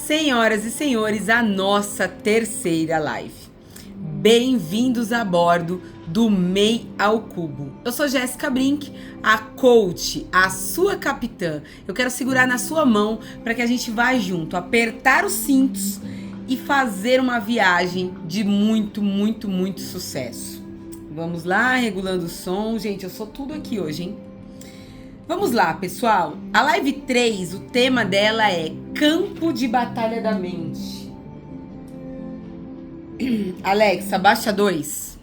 Senhoras e senhores, a nossa terceira live. Bem-vindos a bordo do MEI ao Cubo. Eu sou Jéssica Brink, a coach, a sua capitã. Eu quero segurar na sua mão para que a gente vá junto, apertar os cintos e fazer uma viagem de muito sucesso. Vamos lá, regulando o som. Gente, eu sou tudo aqui hoje, hein? Vamos lá, pessoal. A live 3, o tema dela é Campo de Batalha da Mente. Alexa, baixa 2.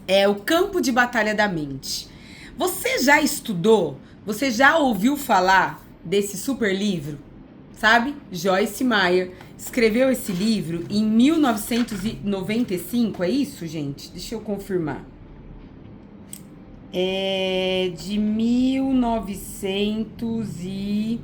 É o Campo de Batalha da Mente. Você já estudou? Você já ouviu falar desse super livro? Sabe? Joyce Meyer escreveu esse livro em 1995, é isso, gente? Deixa eu confirmar. É de 1900 e...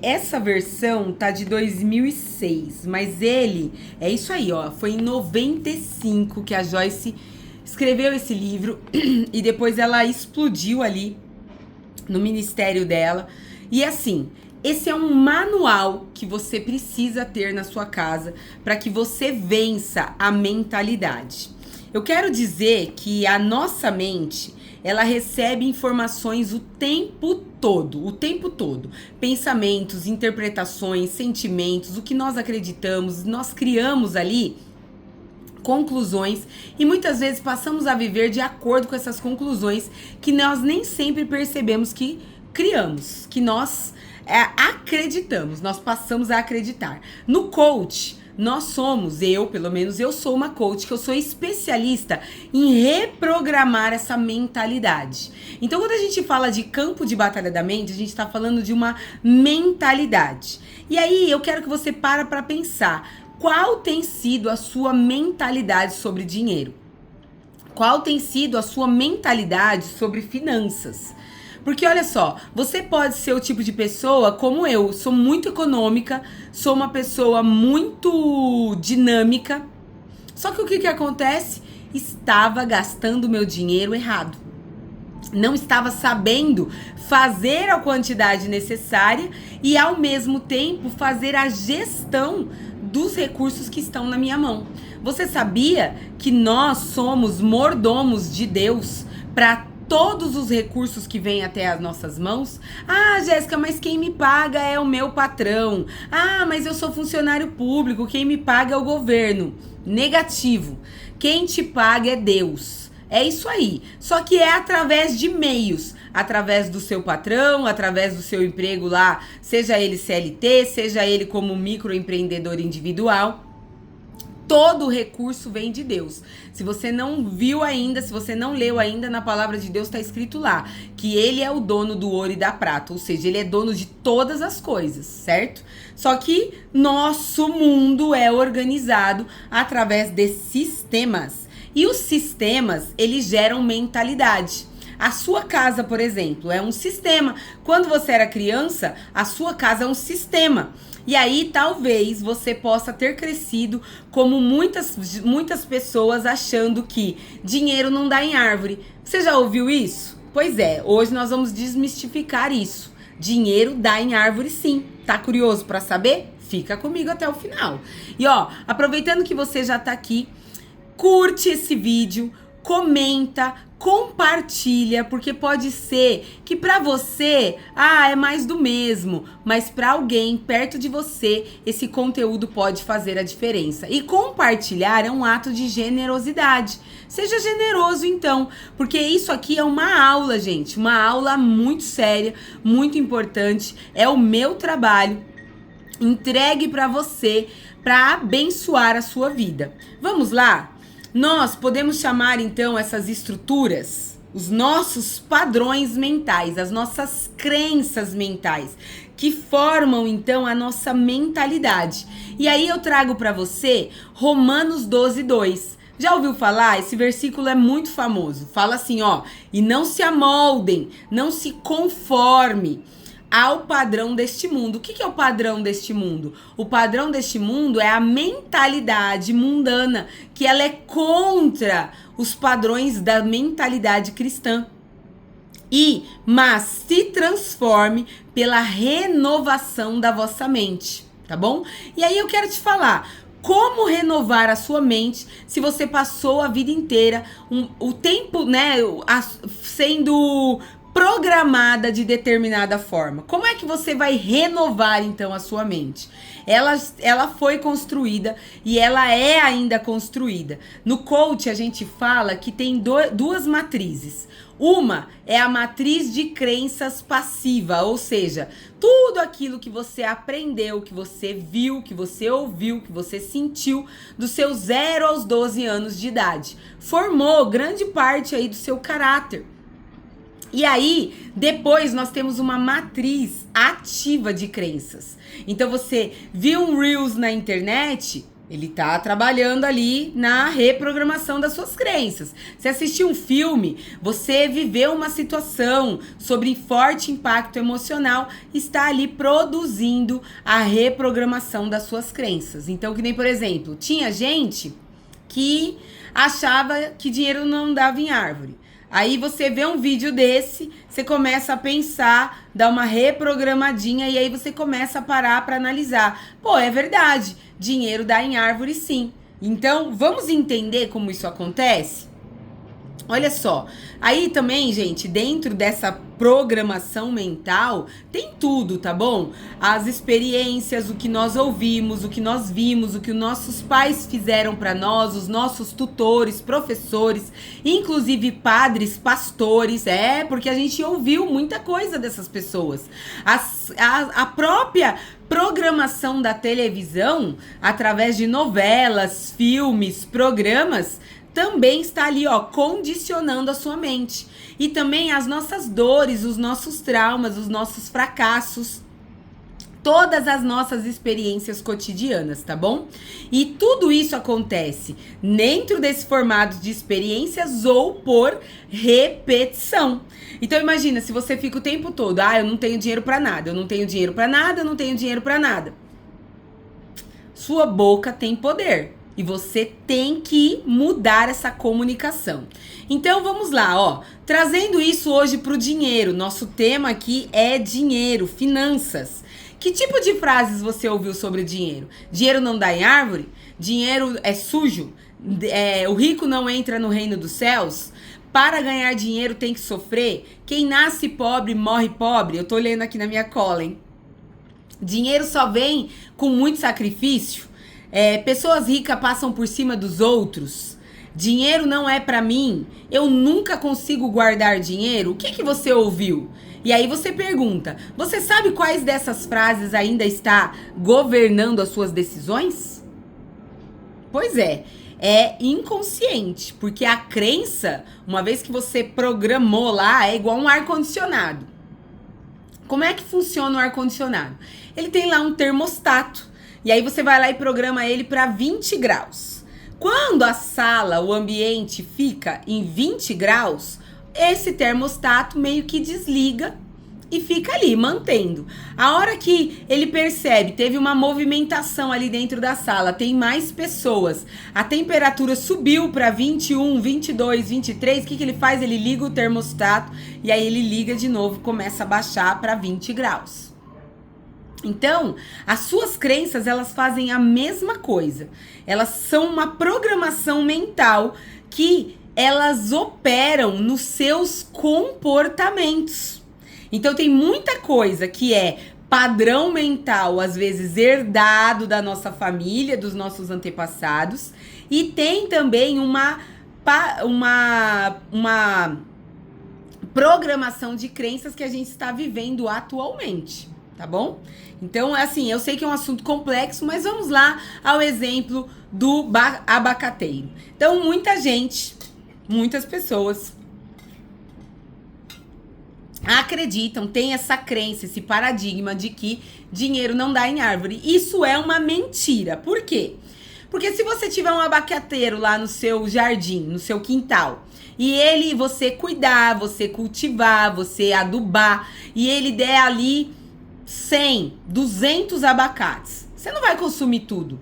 essa versão tá de 2006, mas ele... É isso aí, ó. Foi em 95 que a Joyce escreveu esse livro e depois ela explodiu ali no ministério dela. E assim, esse é um manual que você precisa ter na sua casa para que você vença a mentalidade. Eu quero dizer que a nossa mente... ela recebe informações o tempo todo. Pensamentos, interpretações, sentimentos, o que nós acreditamos, nós criamos ali conclusões e muitas vezes passamos a viver de acordo com essas conclusões que nós nem sempre percebemos que criamos, que nós acreditamos, nós passamos a acreditar. No coach, nós somos, pelo menos eu sou uma coach, que eu sou especialista em reprogramar essa mentalidade. Então, quando a gente fala de campo de batalha da mente, a gente está falando de uma mentalidade. E aí, eu quero que você para pensar, qual tem sido a sua mentalidade sobre dinheiro? Qual tem sido a sua mentalidade sobre finanças? Porque olha só, você pode ser o tipo de pessoa como eu, sou muito econômica, sou uma pessoa muito dinâmica. Só que o que acontece? Estava gastando meu dinheiro errado. Não estava sabendo fazer a quantidade necessária e ao mesmo tempo fazer a gestão dos recursos que estão na minha mão. Você sabia que nós somos mordomos de Deus para todos os recursos que vêm até as nossas mãos? Ah, Jéssica, mas quem me paga é o meu patrão. Ah, mas eu sou funcionário público, quem me paga é o governo. Negativo. Quem te paga é Deus. É isso aí. Só que é através de meios. Através do seu patrão, através do seu emprego lá, seja ele CLT, seja ele como microempreendedor individual. Todo recurso vem de Deus. Se você não viu ainda, se você não leu ainda, na palavra de Deus está escrito lá que ele é o dono do ouro e da prata, ou seja, ele é dono de todas as coisas, certo? Só que nosso mundo é organizado através de sistemas. E os sistemas, eles geram mentalidade. A sua casa, por exemplo, é um sistema. Quando você era criança, a sua casa é um sistema. E aí, talvez, você possa ter crescido como muitas pessoas achando que dinheiro não dá em árvore. Você já ouviu isso? Pois é, hoje nós vamos desmistificar isso. Dinheiro dá em árvore sim. Tá curioso para saber? Fica comigo até o final. E ó, aproveitando que você já tá aqui, curte esse vídeo, comenta, compartilha, porque pode ser que pra você, é mais do mesmo, mas pra alguém perto de você, esse conteúdo pode fazer a diferença. E compartilhar é um ato de generosidade. Seja generoso então, porque isso aqui é uma aula, gente, uma aula muito séria, muito importante, é o meu trabalho entregue pra você, pra abençoar a sua vida. Vamos lá? Nós podemos chamar, então, essas estruturas, os nossos padrões mentais, as nossas crenças mentais, que formam, então, a nossa mentalidade. E aí eu trago para você Romanos 12:2. Já ouviu falar? Esse versículo é muito famoso. Fala assim, ó, e não se amoldem, não se conforme ao padrão deste mundo. O que é o padrão deste mundo? O padrão deste mundo é a mentalidade mundana, que ela é contra os padrões da mentalidade cristã. Mas se transforme pela renovação da vossa mente. tá bom? E aí eu quero te falar como renovar a sua mente se você passou a vida inteira, o tempo, né, sendo programada de determinada forma. Como é que você vai renovar, então, a sua mente? Ela foi construída e ela é ainda construída. No coach, a gente fala que tem duas matrizes. Uma é a matriz de crenças passiva, ou seja, tudo aquilo que você aprendeu, que você viu, que você ouviu, que você sentiu dos seus 0 aos 12 anos de idade. Formou grande parte aí do seu caráter. E aí, depois nós temos uma matriz ativa de crenças. Então você viu um Reels na internet, ele tá trabalhando ali na reprogramação das suas crenças. Você assistiu um filme, você viveu uma situação sobre forte impacto emocional, está ali produzindo a reprogramação das suas crenças. Então, que nem, por exemplo, tinha gente que achava que dinheiro não dava em árvore. Aí você vê um vídeo desse, você começa a pensar, dá uma reprogramadinha e aí você começa a parar para analisar. Pô, é verdade, dinheiro dá em árvore sim. Então, vamos entender como isso acontece? Olha só, aí também, gente, dentro dessa programação mental, tem tudo, tá bom? As experiências, o que nós ouvimos, o que nós vimos, o que os nossos pais fizeram para nós, os nossos tutores, professores, inclusive padres, pastores, porque a gente ouviu muita coisa dessas pessoas. A própria programação da televisão, através de novelas, filmes, programas, também está ali, condicionando a sua mente. E também as nossas dores, os nossos traumas, os nossos fracassos, todas as nossas experiências cotidianas, tá bom? E tudo isso acontece dentro desse formato de experiências ou por repetição. Então imagina, se você fica o tempo todo, eu não tenho dinheiro pra nada, eu não tenho dinheiro pra nada, eu não tenho dinheiro pra nada. Sua boca tem poder. E você tem que mudar essa comunicação. Então vamos lá, trazendo isso hoje para o dinheiro. Nosso tema aqui é dinheiro, finanças. Que tipo de frases você ouviu sobre dinheiro? Dinheiro não dá em árvore? Dinheiro é sujo? O rico não entra no reino dos céus? Para ganhar dinheiro tem que sofrer? Quem nasce pobre morre pobre? Eu tô lendo aqui na minha cola, hein? Dinheiro só vem com muito sacrifício? Pessoas ricas passam por cima dos outros. Dinheiro não é pra mim. Eu nunca consigo guardar dinheiro. O que você ouviu? E aí você pergunta, você sabe quais dessas frases ainda está governando as suas decisões? Pois é inconsciente, porque a crença, uma vez que você programou lá, é igual um ar-condicionado. Como é que funciona o ar-condicionado? Ele tem lá um termostato. E aí você vai lá e programa ele para 20 graus. Quando a sala, o ambiente fica em 20 graus, esse termostato meio que desliga e fica ali, mantendo. A hora que ele percebe, teve uma movimentação ali dentro da sala, tem mais pessoas, a temperatura subiu para 21, 22, 23, o que ele faz? Ele liga o termostato e aí ele liga de novo, começa a baixar para 20 graus. Então, as suas crenças, elas fazem a mesma coisa. Elas são uma programação mental que elas operam nos seus comportamentos. Então, tem muita coisa que é padrão mental, às vezes herdado da nossa família, dos nossos antepassados. E tem também uma programação de crenças que a gente está vivendo atualmente. Tá bom? Então, assim, eu sei que é um assunto complexo, mas vamos lá ao exemplo do abacateiro. Então, muitas pessoas acreditam, têm essa crença, esse paradigma de que dinheiro não dá em árvore. Isso é uma mentira. Por quê? Porque se você tiver um abacateiro lá no seu jardim, no seu quintal, e você cuidar, você cultivar, você adubar, e ele der ali 100, 200 abacates. Você não vai consumir tudo.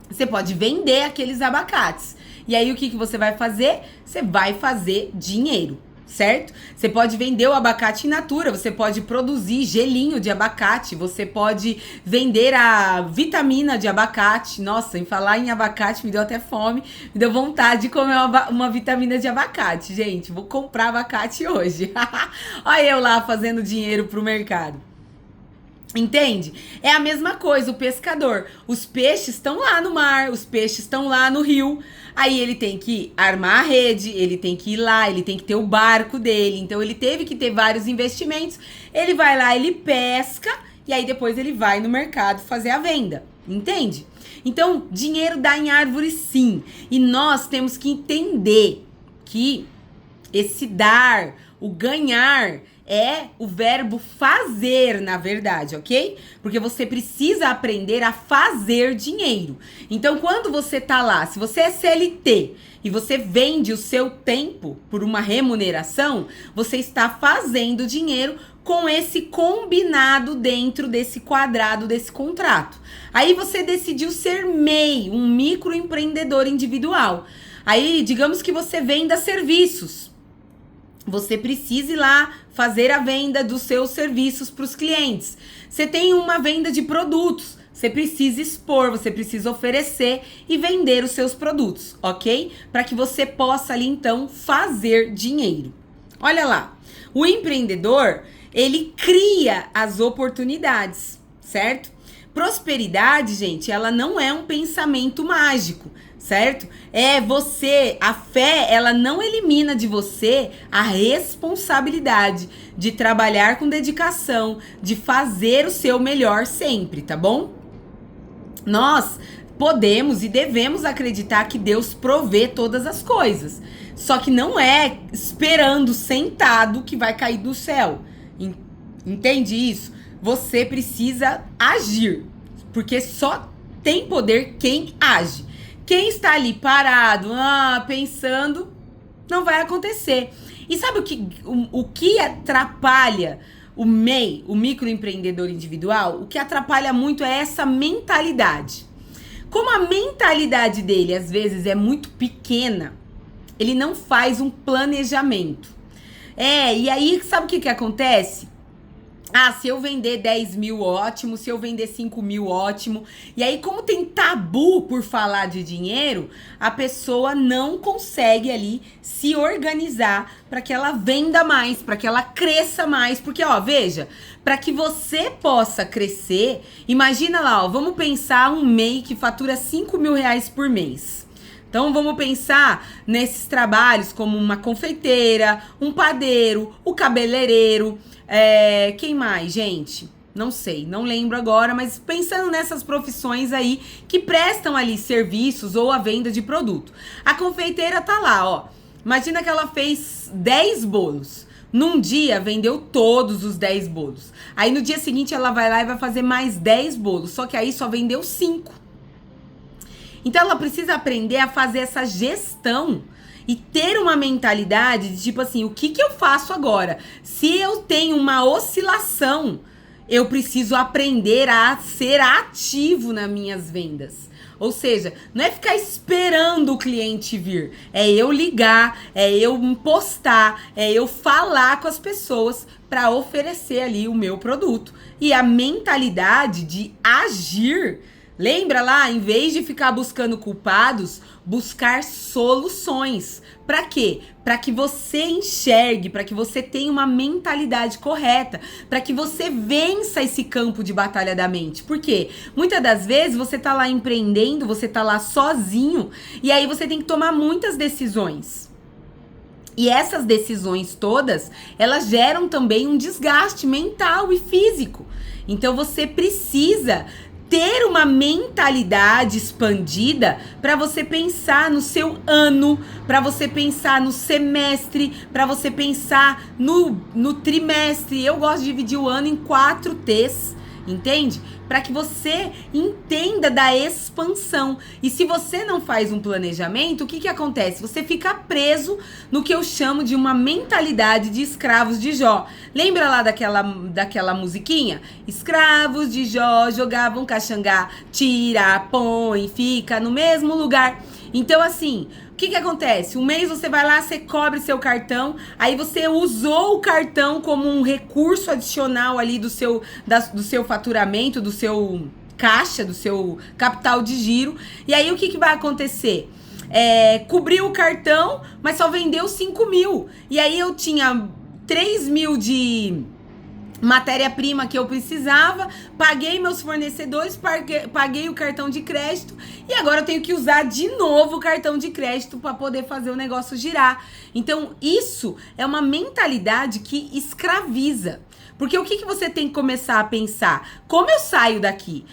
Você pode vender aqueles abacates. E aí o que você vai fazer? Você vai fazer dinheiro, certo? Você pode vender o abacate in natura, você pode produzir gelinho de abacate, você pode vender a vitamina de abacate. Nossa, em falar em abacate me deu até fome, me deu vontade de comer uma vitamina de abacate, gente. Vou comprar abacate hoje. Olha eu lá fazendo dinheiro pro mercado. Entende? É a mesma coisa o pescador. Os peixes estão lá no mar, os peixes estão lá no rio. Aí ele tem que armar a rede, ele tem que ir lá, ele tem que ter o barco dele. Então ele teve que ter vários investimentos. Ele vai lá, ele pesca e aí depois ele vai no mercado fazer a venda. Entende? Então, dinheiro dá em árvore sim. E nós temos que entender que esse dar, o ganhar, é o verbo fazer, na verdade, ok? Porque você precisa aprender a fazer dinheiro. Então, quando você tá lá, se você é CLT e você vende o seu tempo por uma remuneração, você está fazendo dinheiro com esse combinado dentro desse quadrado desse contrato. Aí você decidiu ser MEI, um microempreendedor individual. Aí, digamos que você venda serviços. Você precisa ir lá fazer a venda dos seus serviços para os clientes. Você tem uma venda de produtos. Você precisa expor, você precisa oferecer e vender os seus produtos, ok? Para que você possa ali, então, fazer dinheiro. Olha lá, o empreendedor, ele cria as oportunidades, certo? Prosperidade, gente, ela não é um pensamento mágico, certo? É você, a fé, ela não elimina de você a responsabilidade de trabalhar com dedicação, de fazer o seu melhor sempre, tá bom? Nós podemos e devemos acreditar que Deus provê todas as coisas, só que não é esperando sentado que vai cair do céu, entende isso? Você precisa agir, porque só tem poder quem age. Quem está ali parado, pensando, não vai acontecer. E sabe o que atrapalha o MEI, o microempreendedor individual? O que atrapalha muito é essa mentalidade. Como a mentalidade dele, às vezes, é muito pequena, ele não faz um planejamento. E aí, sabe o que acontece? Se eu vender 10 mil, ótimo. Se eu vender 5 mil, ótimo. E aí, como tem tabu por falar de dinheiro, a pessoa não consegue ali se organizar para que ela venda mais, para que ela cresça mais. Porque, veja, para que você possa crescer, imagina lá, vamos pensar um MEI que fatura 5 mil reais por mês. Então, vamos pensar nesses trabalhos como uma confeiteira, um padeiro, o cabeleireiro. Quem mais, gente? Não sei, não lembro agora, mas pensando nessas profissões aí que prestam ali serviços ou a venda de produto. A confeiteira tá lá, Imagina que ela fez 10 bolos. Num dia, vendeu todos os 10 bolos. Aí, no dia seguinte, ela vai lá e vai fazer mais 10 bolos. Só que aí só vendeu 5. Então, ela precisa aprender a fazer essa gestão e ter uma mentalidade de tipo assim, o que eu faço agora? Se eu tenho uma oscilação, eu preciso aprender a ser ativo nas minhas vendas. Ou seja, não é ficar esperando o cliente vir. É eu ligar, é eu postar, é eu falar com as pessoas para oferecer ali o meu produto. E a mentalidade de agir. Lembra lá, em vez de ficar buscando culpados, buscar soluções. Para quê? Para que você enxergue, para que você tenha uma mentalidade correta, para que você vença esse campo de batalha da mente. Por quê? Muitas das vezes você tá lá empreendendo, você tá lá sozinho, e aí você tem que tomar muitas decisões. E essas decisões todas, elas geram também um desgaste mental e físico. Então você precisa ter uma mentalidade expandida para você pensar no seu ano, para você pensar no semestre, para você pensar no trimestre. Eu gosto de dividir o ano em 4 T's, entende? Para que você entenda da expansão. E se você não faz um planejamento, o que acontece? Você fica preso no que eu chamo de uma mentalidade de escravos de Jó. Lembra lá daquela musiquinha? Escravos de Jó jogavam caxangá, tira, põe, fica no mesmo lugar. Então, assim, o que acontece? Um mês você vai lá, você cobre seu cartão, aí você usou o cartão como um recurso adicional ali do seu faturamento, do seu caixa, do seu capital de giro. E aí, o que vai acontecer? Cobriu o cartão, mas só vendeu 5 mil. E aí, eu tinha 3 mil de matéria-prima que eu precisava, paguei meus fornecedores, paguei o cartão de crédito e agora eu tenho que usar de novo o cartão de crédito para poder fazer o negócio girar. Então, isso é uma mentalidade que escraviza. Porque o que você tem que começar a pensar? Como eu saio daqui?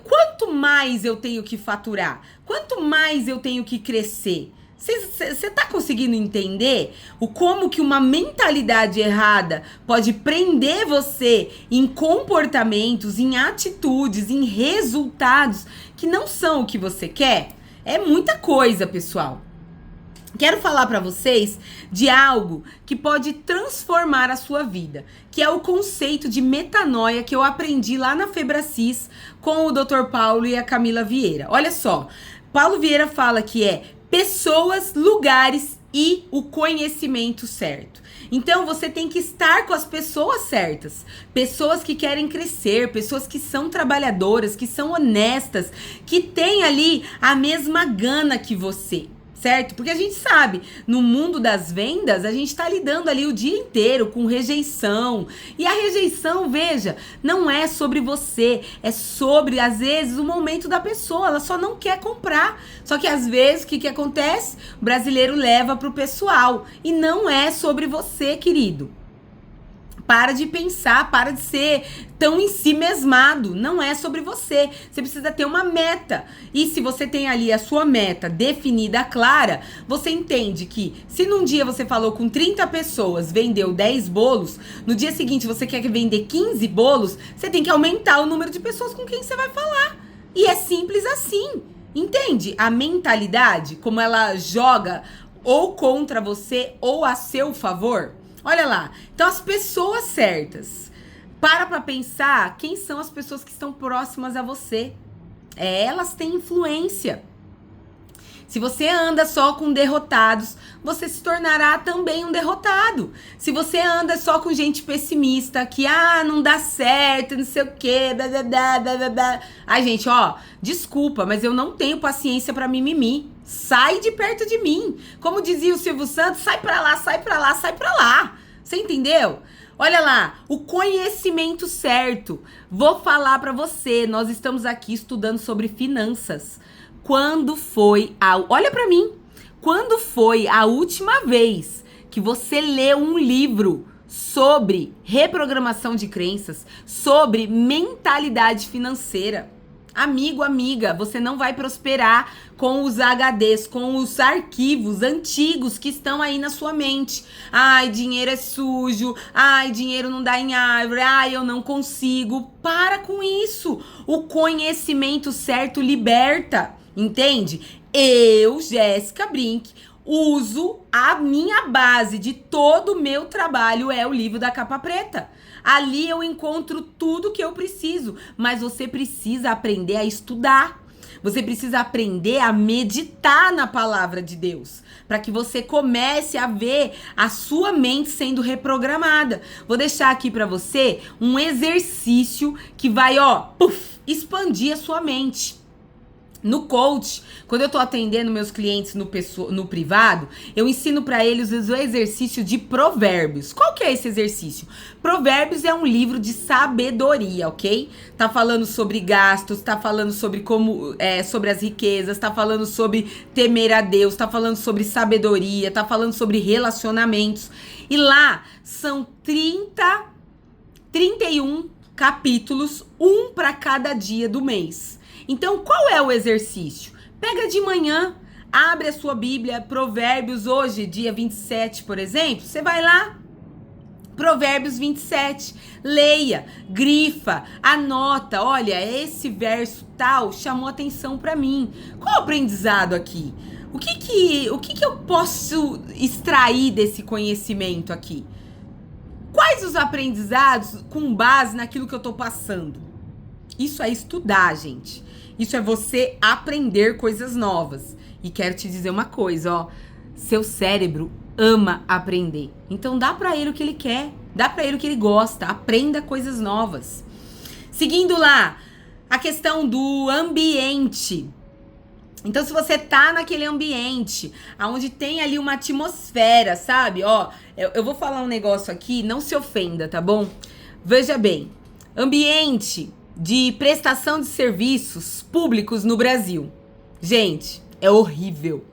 Quanto mais eu tenho que faturar? Quanto mais eu tenho que crescer? Você tá conseguindo entender como que uma mentalidade errada pode prender você em comportamentos, em atitudes, em resultados que não são o que você quer? É muita coisa, pessoal. Quero falar para vocês de algo que pode transformar a sua vida, que é o conceito de metanoia que eu aprendi lá na Febracis com o Dr. Paulo e a Camila Vieira. Olha só, Paulo Vieira fala que é pessoas, lugares e o conhecimento certo. Então, você tem que estar com as pessoas certas. Pessoas que querem crescer, pessoas que são trabalhadoras, que são honestas, que têm ali a mesma gana que você. Certo? Porque a gente sabe, no mundo das vendas, a gente tá lidando ali o dia inteiro com rejeição. E a rejeição, veja, não é sobre você, é sobre, às vezes, o momento da pessoa. Ela só não quer comprar. Só que, às vezes, o que acontece? O brasileiro leva pro pessoal. E não é sobre você, querido. Para de pensar, para de ser tão em si mesmado. Não é sobre você. Você precisa ter uma meta. E se você tem ali a sua meta definida, clara, você entende que se num dia você falou com 30 pessoas, vendeu 10 bolos, no dia seguinte você quer vender 15 bolos, você tem que aumentar o número de pessoas com quem você vai falar. E é simples assim. Entende? A mentalidade, como ela joga ou contra você ou a seu favor. Olha lá, então as pessoas certas, para pensar quem são as pessoas que estão próximas a você. Elas têm influência. Se você anda só com derrotados, você se tornará também um derrotado. Se você anda só com gente pessimista, que não dá certo, não sei o quê, blá, blá, blá, blá, blá. Ai, gente, desculpa, mas eu não tenho paciência pra mimimi. Sai de perto de mim. Como dizia o Silvio Santos, sai pra lá, sai pra lá, sai pra lá. Você entendeu? Olha lá, o conhecimento certo. Vou falar pra você, nós estamos aqui estudando sobre finanças. Olha pra mim. Quando foi a última vez que você leu um livro sobre reprogramação de crenças, sobre mentalidade financeira? Amigo, amiga, você não vai prosperar com os HDs, com os arquivos antigos que estão aí na sua mente. Ai, dinheiro é sujo. Ai, dinheiro não dá em árvore. Ai, eu não consigo. Para com isso. O conhecimento certo liberta. Entende? Eu, Jéssica Brink, uso a minha base de todo o meu trabalho é o livro da capa preta. Ali eu encontro tudo que eu preciso, mas você precisa aprender a estudar. Você precisa aprender a meditar na palavra de Deus, para que você comece a ver a sua mente sendo reprogramada. Vou deixar aqui para você um exercício que vai, expandir a sua mente. No coach, quando eu tô atendendo meus clientes no privado, eu ensino para eles o exercício de provérbios. Qual que é esse exercício? Provérbios é um livro de sabedoria, ok? Tá falando sobre gastos, tá falando sobre sobre as riquezas, tá falando sobre temer a Deus, tá falando sobre sabedoria, tá falando sobre relacionamentos. E lá são 31 capítulos, um para cada dia do mês. Então, qual é o exercício? Pega de manhã, abre a sua Bíblia, Provérbios, hoje, dia 27, por exemplo, você vai lá, Provérbios 27, leia, grifa, anota, olha, esse verso tal chamou atenção para mim. Qual o aprendizado aqui? O que eu posso extrair desse conhecimento aqui? Quais os aprendizados com base naquilo que eu tô passando? Isso é estudar, gente. Isso é você aprender coisas novas. E quero te dizer uma coisa, ó. Seu cérebro ama aprender. Então dá pra ele o que ele quer. Dá pra ele o que ele gosta. Aprenda coisas novas. Seguindo lá, a questão do ambiente. Então, se você tá naquele ambiente, onde tem ali uma atmosfera, sabe? Ó, eu vou falar um negócio aqui, não se ofenda, tá bom? Veja bem, ambiente de prestação de serviços públicos no Brasil. Gente, é horrível.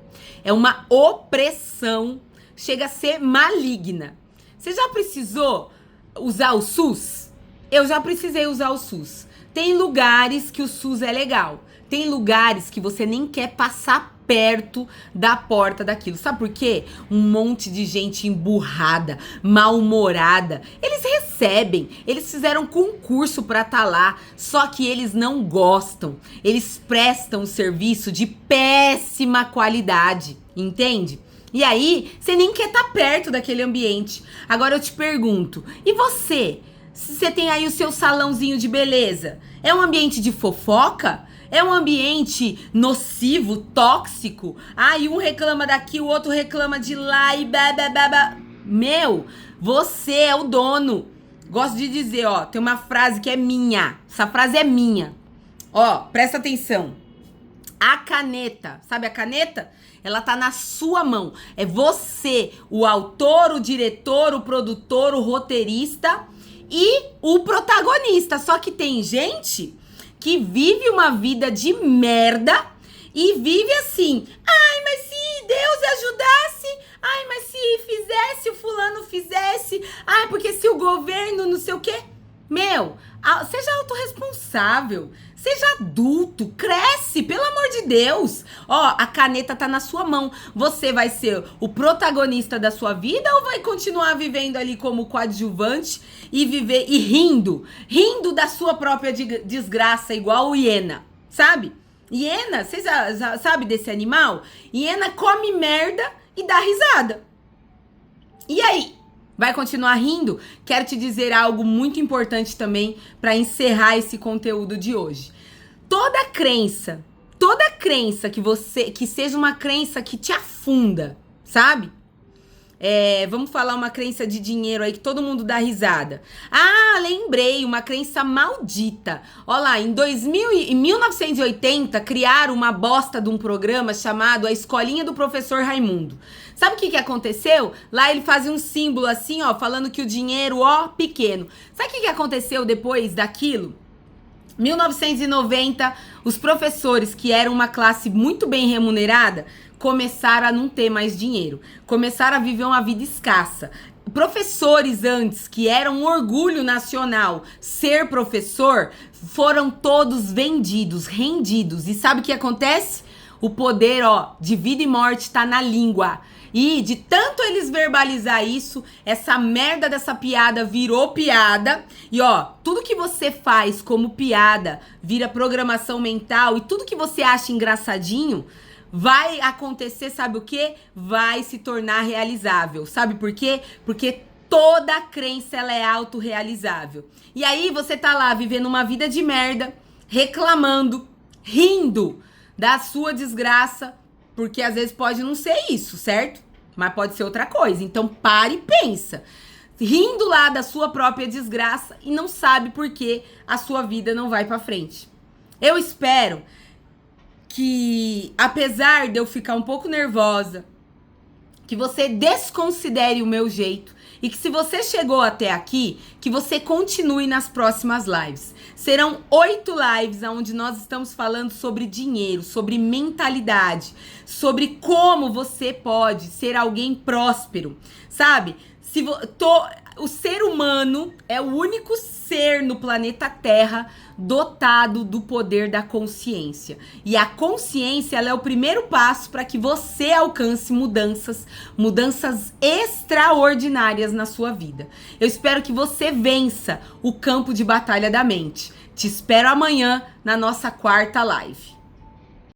É uma opressão, chega a ser maligna. Você já precisou usar o SUS? Eu já precisei usar o SUS. Tem lugares que o SUS é legal. Tem lugares que você nem quer passar perto da porta daquilo. Sabe por quê? Um monte de gente emburrada, mal-humorada. Eles recebem, eles fizeram concurso pra estar lá, só que eles não gostam. Eles prestam serviço de péssima qualidade, entende? E aí, você nem quer estar perto daquele ambiente. Agora eu te pergunto, e você? Se você tem aí o seu salãozinho de beleza, é um ambiente de fofoca? É um ambiente nocivo, tóxico? E um reclama daqui, o outro reclama de lá e babá. Meu, você é o dono. Gosto de dizer, ó, tem uma frase que é minha. Essa frase é minha. Ó, presta atenção. A caneta, sabe a caneta? Ela tá na sua mão. É você, o autor, o diretor, o produtor, o roteirista e o protagonista. Só que tem gente que vive uma vida de merda e vive assim. Ai, mas se Deus ajudasse. Ai, mas se fizesse, o fulano fizesse. Ai, porque se o governo não sei o quê. Meu, seja autorresponsável. Seja adulto, cresce, pelo amor de Deus. Ó, a caneta tá na sua mão. Você vai ser o protagonista da sua vida ou vai continuar vivendo ali como coadjuvante e viver e rindo da sua própria desgraça, igual o hiena, sabe? Hiena, você já sabe desse animal? Hiena come merda e dá risada. E aí? Vai continuar rindo? Quero te dizer algo muito importante também para encerrar esse conteúdo de hoje. Toda crença que seja uma crença que te afunda, sabe? Vamos falar uma crença de dinheiro aí que todo mundo dá risada. Lembrei, uma crença maldita. Olha lá, em 1980 criaram uma bosta de um programa chamado A Escolinha do Professor Raimundo. Sabe o que aconteceu? Lá ele fazia um símbolo assim, ó, falando que o dinheiro, ó, pequeno. Sabe o que aconteceu depois daquilo? 1990, os professores, que eram uma classe muito bem remunerada, começaram a não ter mais dinheiro. Começaram a viver uma vida escassa. Professores antes, que eram um orgulho nacional, ser professor, foram todos vendidos, rendidos. E sabe o que acontece? O poder, ó, de vida e morte tá na língua. E de tanto eles verbalizar isso, essa merda dessa piada virou piada. E ó, tudo que você faz como piada vira programação mental. E tudo que você acha engraçadinho vai acontecer, sabe o quê? Vai se tornar realizável. Sabe por quê? Porque toda crença ela é autorrealizável. E aí você tá lá vivendo uma vida de merda, reclamando, rindo da sua desgraça, porque às vezes pode não ser isso, certo? Mas pode ser outra coisa. Então pare e pensa. Rindo lá da sua própria desgraça e não sabe por que a sua vida não vai pra frente. Eu espero que, apesar de eu ficar um pouco nervosa, que você desconsidere o meu jeito e que, se você chegou até aqui, que você continue nas próximas lives. Serão 8 lives onde nós estamos falando sobre dinheiro, sobre mentalidade, sobre como você pode ser alguém próspero, sabe? O ser humano é o único ser no planeta Terra dotado do poder da consciência. E a consciência, ela é o primeiro passo para que você alcance mudanças extraordinárias na sua vida. Eu espero que você vença o campo de batalha da mente. Te espero amanhã na nossa 4ª live.